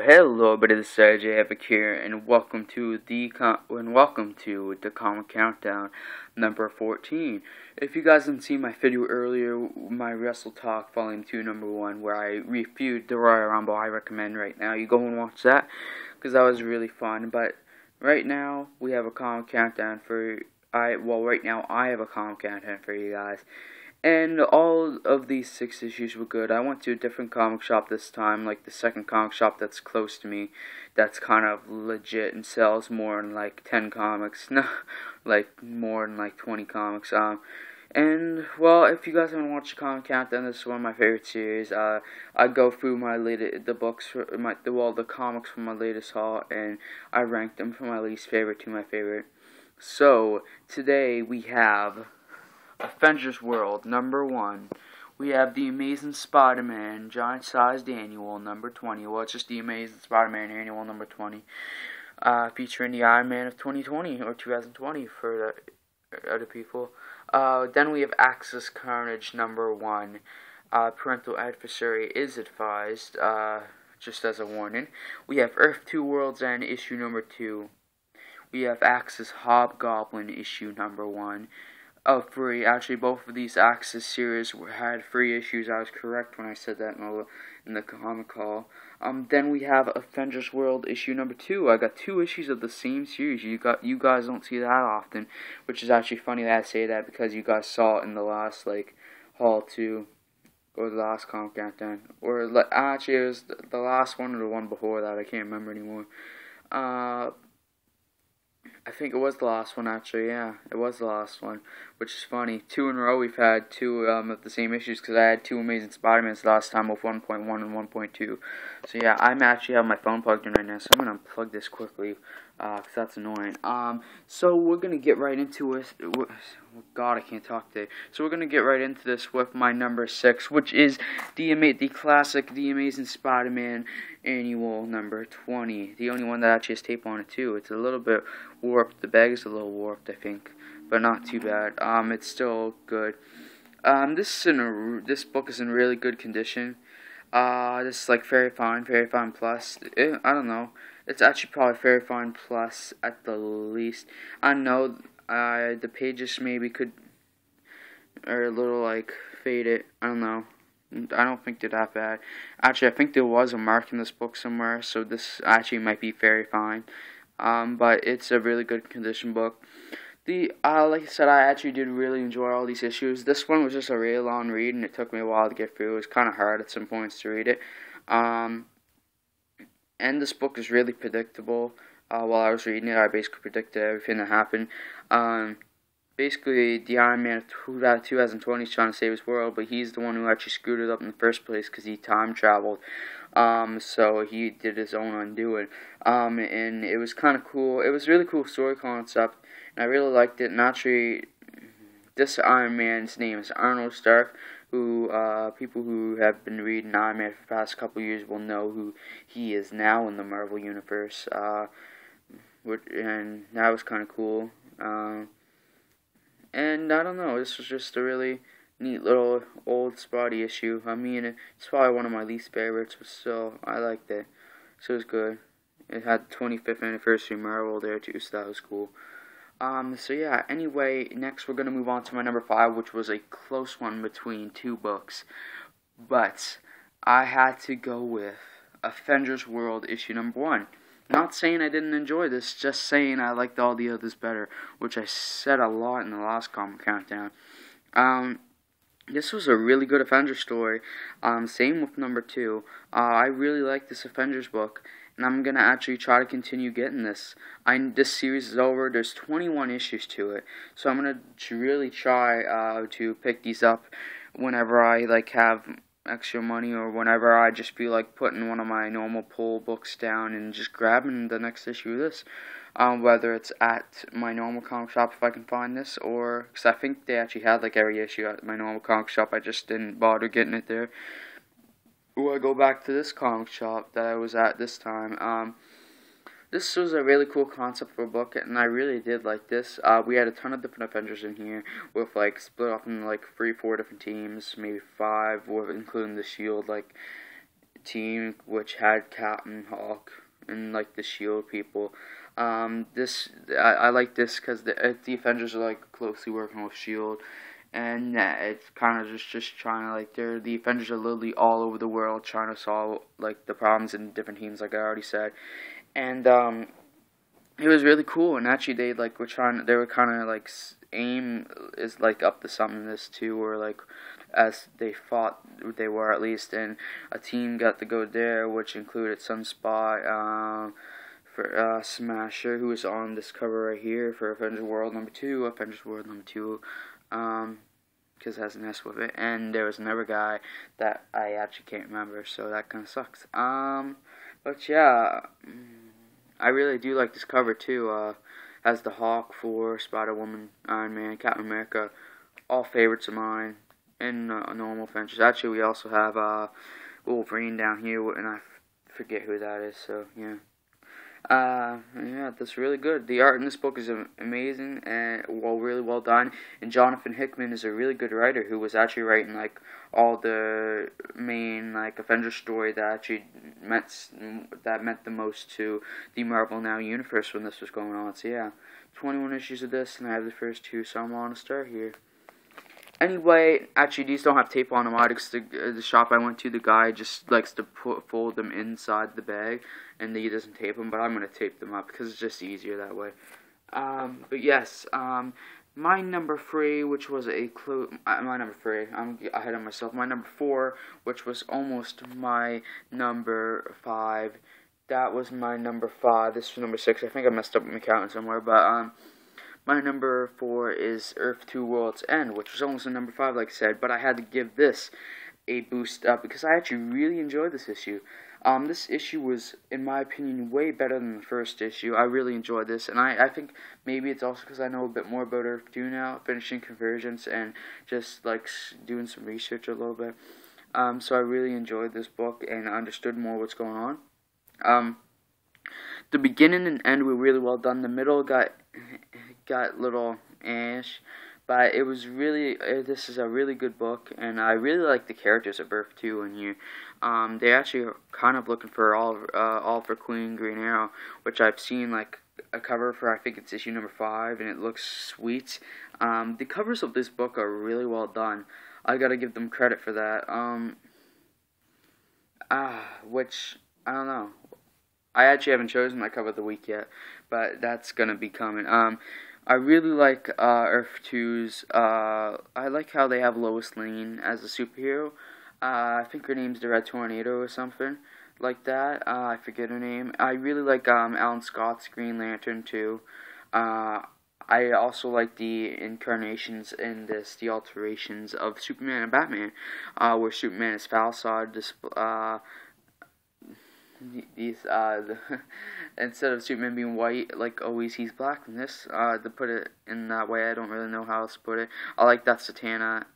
Hello, but it's Sergey Epic here, and welcome to the Comic Countdown number 14. If you guys didn't see my video earlier, my Wrestle Talk Volume 2 number 1, where I reviewed the Royal Rumble, I recommend right now you go and watch that, because that was really fun. But right now we have a Comic Countdown right now I have a Comic Countdown for you guys. And all of these 6 issues were good. I went to a different comic shop this time, like the second comic shop that's close to me, that's kind of legit and sells more than like 10 comics, no, like more than like 20 comics. And well, if you guys haven't watched the Comic Countdown, this is one of my favorite series. I go through the comics from my latest haul, and I rank them from my least favorite to my favorite. So today we have Avengers World, number 1. We have The Amazing Spider-Man, Giant-Sized Annual, number 20. Well, it's just The Amazing Spider-Man Annual, number 20. Featuring the Iron Man of 2020, or 2020 for the other people. Then we have Axis Carnage, number 1. Parental advisory is advised, just as a warning. We have Earth 2 World's End, issue number 2. We have Axis Hobgoblin, issue number 1. Free. Actually, both of these Axis series had free issues. I was correct when I said that in the comic call. Then we have Avengers World issue number 2. I got 2 issues of the same series. You guys don't see that often, which is actually funny that I say that because you guys saw it in the last haul too, or the last Comic Countdown, or actually it was the last one or the one before that. I can't remember anymore. I think it was the last one, actually. Yeah, it was the last one, which is funny. 2 in a row we've had 2 of the same issues, because I had 2 Amazing Spider-Mans last time with 1.1 and 1.2. So yeah, I'm actually have my phone plugged in right now, so I'm going to unplug this quickly, because that's annoying. So we're going to get right into it. God, I can't talk today. So we're going to get right into this with my number 6, which is the classic The Amazing Spider-Man Annual number 20. The only one that actually has tape on it, too. It's a little bit warped. The bag is a little warped, I think, but not too bad. It's still good. This book is in really good condition. This is like Very Fine Plus. I don't know. It's actually probably Very Fine Plus at the least. I know the pages maybe are a little like faded. I don't know. I don't think they're that bad. Actually, I think there was a mark in this book somewhere, so this actually might be Very Fine. But it's a really good condition book. Like I said, I actually did really enjoy all these issues. This one was just a really long read, and it took me a while to get through. It was kind of hard at some points to read it. And this book is really predictable. While I was reading it, I basically predicted everything that happened. Basically, the Iron Man of 2020 is trying to save his world, but he's the one who actually screwed it up in the first place because he time traveled. So he did his own undoing. And it was kind of cool. It was a really cool story concept, and I really liked it. And actually, this Iron Man's name is Arnold Stark, who people who have been reading Iron Man for the past couple years will know who he is now in the Marvel Universe. And that was kind of cool. And I don't know, this was just a really neat little old Spotty issue. I mean, it's probably one of my least favorites, but still, I liked it. So it was good. It had the 25th anniversary Marvel there too, so that was cool. So yeah, anyway, next we're going to move on to my number 5, which was a close one between 2 books. But I had to go with Avengers World issue number 1. Not saying I didn't enjoy this, just saying I liked all the others better, which I said a lot in the last Comic Countdown. This was a really good Avengers story. Same with number 2. I really like this Avengers book, and I'm going to actually try to continue getting this. This series is over. There's 21 issues to it, so I'm going to really try to pick these up whenever I have extra money, or whenever I just feel like putting one of my normal pull books down and just grabbing the next issue of this. Whether it's at my normal comic shop if I can find this, or because I think they actually had every issue at my normal comic shop, I just didn't bother getting it there. Or I go back to this comic shop that I was at this time. This was a really cool concept for a book, and I really did like this. We had a ton of different Avengers in here, with split off in 3-4 different teams, maybe 5, including the Shield. team, which had Captain Hawk and like the Shield people. I like this because the Avengers are like closely working with Shield, and it's kind of just trying to like the Avengers are literally all over the world trying to solve like the problems in different teams, like I already said, and it was really cool. And actually they were kind of like AIM is like up to something in this too, or like as they fought they were at least, and a team got to go there, which included Sunspot, for Smasher, who is on this cover right here for Avengers World #2, Avengers World #2, because it has an S with it, and there was another guy that I actually can't remember, so that kind of sucks. But yeah, I really do like this cover too. Has the Hawk, Thor, Spider-Woman, Iron Man, Captain America, all favorites of mine, and normal Avengers. Actually, we also have Wolverine down here, and I forget who that is, so yeah. Yeah, that's really good. The art in this book is amazing and really well done. And Jonathan Hickman is a really good writer who was actually writing like all the main like Avengers story that actually meant the most to the Marvel Now universe when this was going on. So yeah, 21 issues of this, and I have the first 2, so I'm on to start here. Anyway, actually, these don't have tape on them. The shop I went to, the guy just likes to fold them inside the bag, and he doesn't tape them, but I'm going to tape them up because it's just easier that way. But yes, my number 3, which was my number 3, I'm ahead of myself. My number 4, which was almost my number 5, that was my number 5. This was number 6. I think I messed up my counting somewhere, but my number 4 is Earth 2 World's End, which was almost a number 5, like I said, but I had to give this a boost up because I actually really enjoyed this issue. This issue was, in my opinion, way better than the first issue. I really enjoyed this, and I think maybe it's also because I know a bit more about Earth 2 now, finishing Convergence and just like doing some research a little bit. So I really enjoyed this book and understood more what's going on. The beginning and end were really well done. The middle got little ash, but it was really this is a really good book, and I really like the characters of Earth 2 in here. They actually are kind of looking for Oliver Queen, Green Arrow, which I've seen like a cover for. I think it's issue number 5, and it looks sweet. The covers of this book are really well done. I gotta give them credit for that. Which I don't know. I actually haven't chosen my cover of the week yet, but that's gonna be coming. I really like Earth 2's. I like how they have Lois Lane as a superhero. I think her name's the Red Tornado or something like that. I forget her name. I really like Alan Scott's Green Lantern too. I also like the incarnations in this, the alterations of Superman and Batman, where Superman is Falsod. Instead of Superman being white, like always, he's black in this. To put it in that way, I don't really know how else to put it. I like that Satana.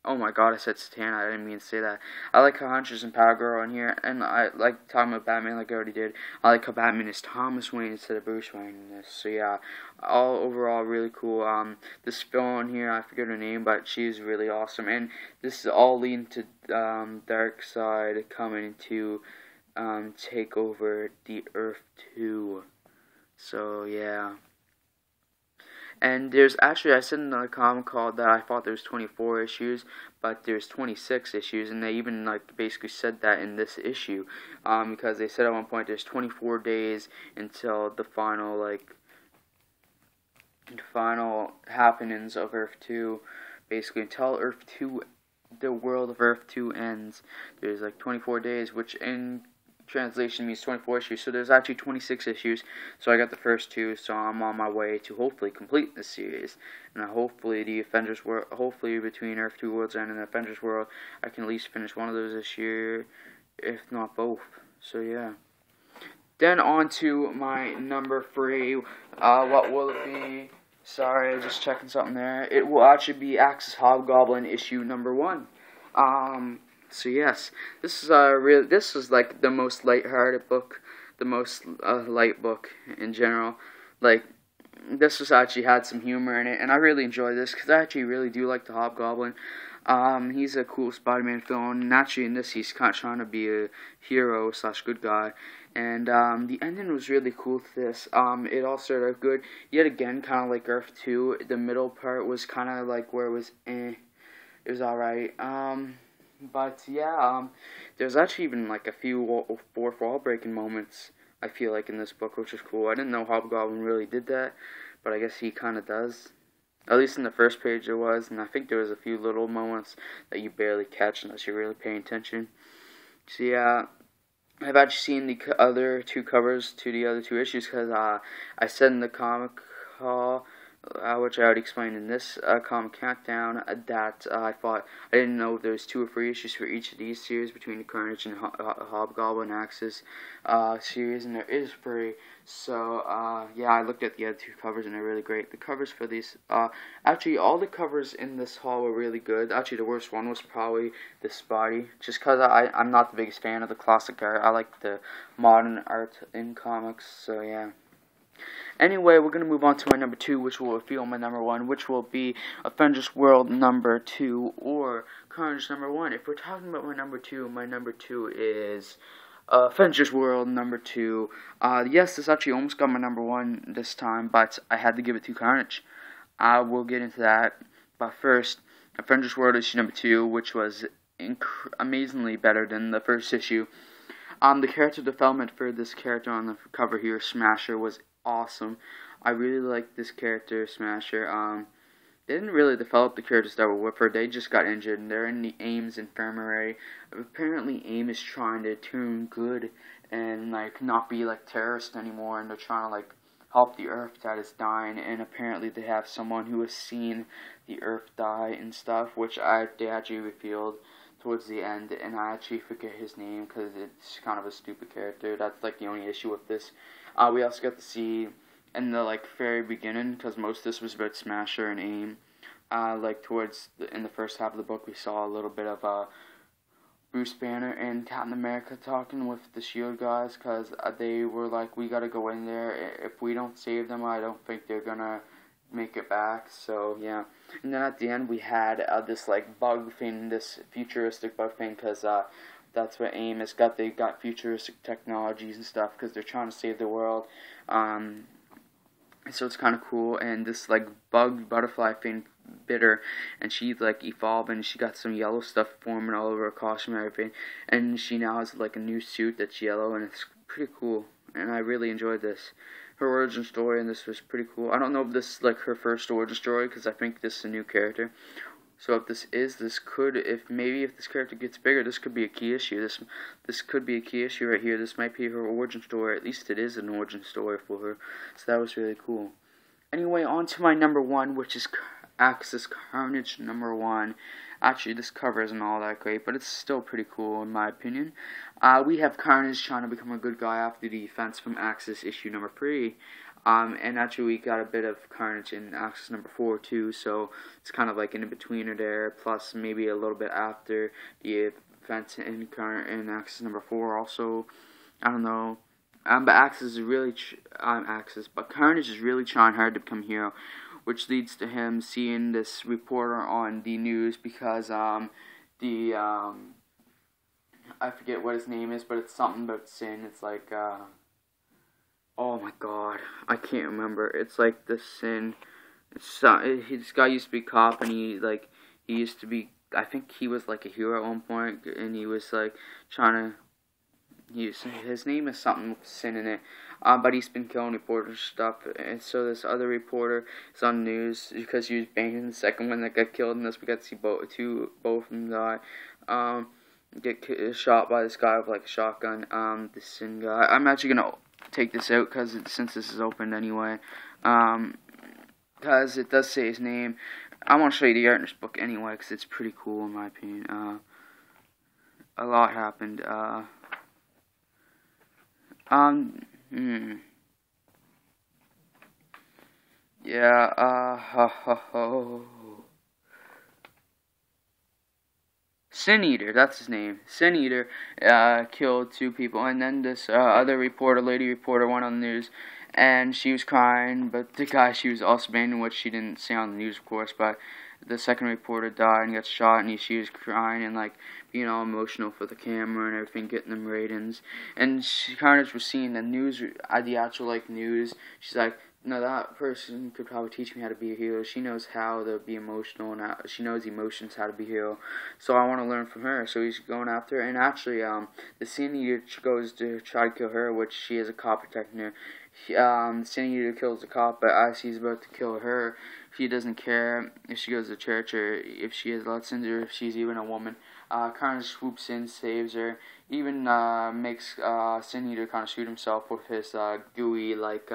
Oh my god, I said Satana, I didn't mean to say that. I like how Huntress and Power Girl in here, and I like talking about Batman like I already did. I like how Batman is Thomas Wayne instead of Bruce Wayne in this. So yeah, all overall really cool. This villain here, I forget her name, but she's really awesome. And this is all leading to Darkseid coming to take over the Earth 2. So yeah. And there's actually, I said in the comic called that I thought there was 24 issues, but there's 26 issues, and they even like basically said that in this issue, because they said at one point there's 24 days until the final happenings of Earth 2, basically until Earth 2, the world of Earth 2 ends. There's like 24 days, which in translation means 24 issues, so there's actually 26 issues. So I got the first 2, so I'm on my way to hopefully complete this series, and hopefully the Avengers World, hopefully between Earth 2 World's End and the Avengers World, I can at least finish one of those this year, if not both. So yeah. Then on to my number 3. What will it be? Sorry, just checking something there. It will actually be Axis Hobgoblin issue number 1. So yes, this is like the most light-hearted book, the most light book in general. Like, this was actually had some humor in it, and I really enjoyed this because I actually really do like the Hobgoblin. He's a cool Spider-Man villain, and actually in this he's kind of trying to be a hero slash good guy. And the ending was really cool to this. It all started out good. Yet again, kind of like Earth 2, the middle part was kind of like where it was It was alright. But yeah, there's actually even like a few fourth wall breaking moments, I feel like, in this book, which is cool. I didn't know Hobgoblin really did that, but I guess he kind of does. At least in the first page there was, and I think there was a few little moments that you barely catch unless you're really paying attention. So yeah, I've actually seen the other two covers to the other two issues because I said in the comic haul, which I already explained in this comic countdown, that I thought I didn't know if there was 2 or 3 issues for each of these series between the Carnage and Hobgoblin Axis series, and there is 3. So yeah, I looked at the other 2 covers and they're really great. The covers for these, actually all the covers in this haul were really good. Actually, the worst one was probably the Spidey, just because I'm not the biggest fan of the classic art. I like the modern art in comics. So yeah. Anyway, we're going to move on to my number 2, which will reveal my number 1, which will be Avengers World number 2, or Carnage number 1. If we're talking about my number 2 is Avengers World number 2. Yes, this actually almost got my number 1 this time, but I had to give it to Carnage. I will get into that, but first, Avengers World issue number 2, which was amazingly better than the first issue. The character development for this character on the cover here, Smasher, was awesome. I really like this character, Smasher. They didn't really develop the characters that were with her. They just got injured, and they're in the Ames infirmary. Apparently, AIM is trying to turn good and like not be like terrorists anymore, and they're trying to like help the Earth that is dying. And apparently, they have someone who has seen the Earth die and stuff, which they actually revealed towards the end, and I actually forget his name because it's kind of a stupid character. That's like the only issue with this. We also got to see in the like very beginning, because most of this was about Smasher and AIM. Like in the first half of the book, we saw a little bit of Bruce Banner and Captain America talking with the SHIELD guys, because they were like, we gotta go in there. If we don't save them, I don't think they're gonna make it back. So yeah. And then at the end we had this like bug thing, this futuristic bug thing, because that's what AIM has got. They got futuristic technologies and stuff because they're trying to save the world. So it's kind of cool. And this like butterfly thing bit her, and she like evolved, and she got some yellow stuff forming all over her costume and everything. And she now has like a new suit that's yellow, and it's pretty cool. And I really enjoyed this. Her origin story in this was pretty cool. I don't know if this is like her first origin story, because I think this is a new character. So if this could, if this character gets bigger, this could be a key issue. This could be a key issue right here. This might be her origin story. At least it is an origin story for her. So that was really cool. Anyway, on to my number 1, which is Axis Carnage number 1. Actually, this cover isn't all that great, but it's still pretty cool in my opinion. We have Carnage trying to become a good guy after the events from Axis issue number 3. And actually we got a bit of Carnage in Axis number 4 too, so it's kind of like in betweener there, plus maybe a little bit after the events in Axis number 4 also. I don't know. But Axis is really but Carnage is really trying hard to become a hero, which leads to him seeing this reporter on the news, because I forget what his name is, but it's something about sin. It's like oh my god, I can't remember. It's like the sin. This guy used to be a cop, and he used to be. I think he was like a hero at one point, and he was like trying to. His name is something with sin in it. But he's been killing reporters and stuff, and so this other reporter is on the news because he was banging the second one that got killed in this. We got to see both of them die. Get shot by this guy with like a shotgun. The sin guy. I'm actually gonna take this out since this is opened anyway, because it does say his name. I want to show you the art in this book anyway, because it's pretty cool in my opinion. A lot happened. Yeah. Sin Eater, that's his name. Sin Eater killed 2 people, and then this other lady reporter, went on the news, and she was crying, but the guy she was also banging, which she didn't say on the news, of course, but the second reporter died and got shot, and she was crying and like being all emotional for the camera and everything, getting them ratings. And she kind of was seeing the news, the actual like news. She's like, no, that person could probably teach me how to be a hero. She knows how to be emotional, and she knows emotions, how to be a hero. So I want to learn from her. So he's going after her. And actually, the Sin Eater goes to try to kill her, which she is a cop protecting her. Sin Eater kills the cop, but as he's about to kill her, he doesn't care if she goes to church or if she is Lutzins or if she's even a woman. Kind of swoops in, saves her, even makes Sin Eater kind of shoot himself with his gooey, like,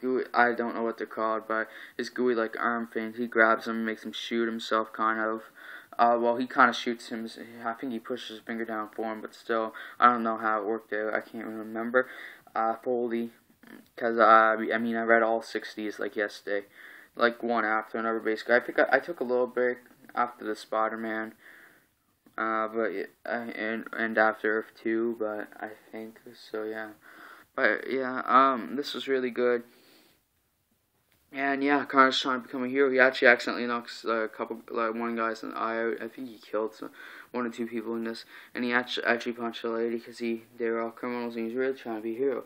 gooey, I don't know what they're called, but his gooey, like, arm thing. He grabs him and makes him shoot himself, kind of. Well, he kind of shoots him. I think he pushes his finger down for him, but still, I don't know how it worked out. I can't remember fully, because, I mean, I read all 60s, like, yesterday. Like, one after another, basically. I think I took a little break after the Spider-Man, and after Earth 2, but I think, so, yeah. But, yeah, this was really good. And yeah, Connor's trying to become a hero. He actually accidentally knocks one guy's eye out. I think he killed one or two people in this, and he actually punched a lady because they were all criminals, and he's really trying to be a hero.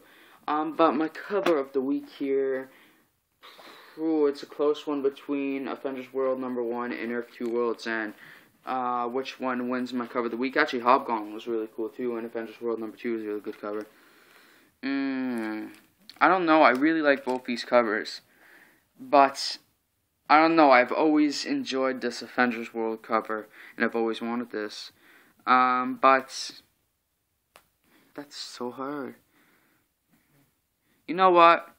But my cover of the week here, it's a close one between Avengers World #1 and Earth 2 World's End. Which one wins my cover of the week? Actually, Hobgoblin was really cool too, and Avengers World #2 was a really good cover. I don't know. I really like both these covers. But, I don't know, I've always enjoyed this Avengers World cover, and I've always wanted this. But, that's so hard. You know what?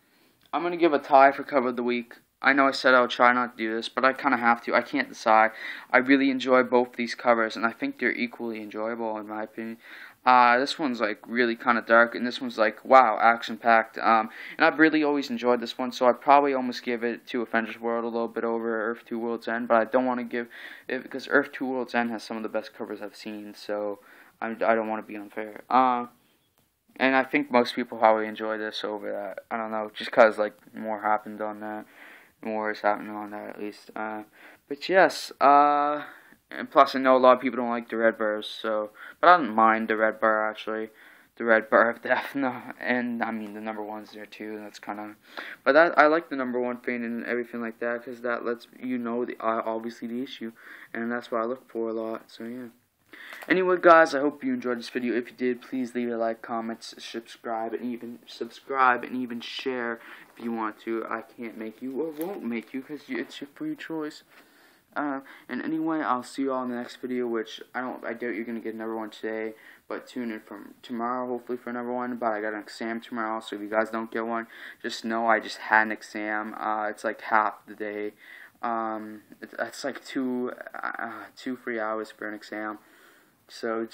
I'm going to give a tie for cover of the week. I know I said I would try not to do this, but I kind of have to. I can't decide. I really enjoy both these covers, and I think they're equally enjoyable, in my opinion. This one's like really kind of dark, and this one's like, wow, action-packed. And I've really always enjoyed this one, so I'd probably almost give it to Avengers World a little bit over Earth 2 World's End, but I don't want to give it, because Earth 2 World's End has some of the best covers I've seen, so I don't want to be unfair. And I think most people probably enjoy this over that. I don't know, just because, like, more happened on that. More is happening on that, at least. But yes, and plus I know a lot of people don't like the red bars, so, but I don't mind the red bar, actually. The red bar of death, no, and I mean the #1's there too, that's kind of, but I like the #1 thing and everything like that, because that lets you know obviously the issue, and that's what I look for a lot, so yeah. Anyway, guys, I hope you enjoyed this video. If you did, please leave a like, comments, subscribe, and even share if you want to. I can't make you or won't make you, because it's your free choice. And anyway, I'll see you all in the next video, which I doubt you're gonna get another one today, but tune in from tomorrow, hopefully, for another one. But I got an exam tomorrow, so if you guys don't get one, just know I just had an exam. It's like half the day. It's like 2-3 hours for an exam. So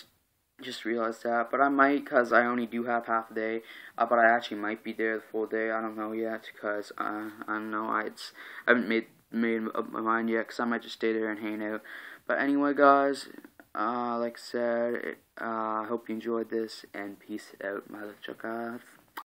just realized that, but I might, because I only do have half a day, but I actually might be there the full day. I don't know yet, because I don't know, I haven't made up my mind yet, because I might just stay there and hang out. But anyway, guys, like I said, I hope you enjoyed this, and peace out, my little guys.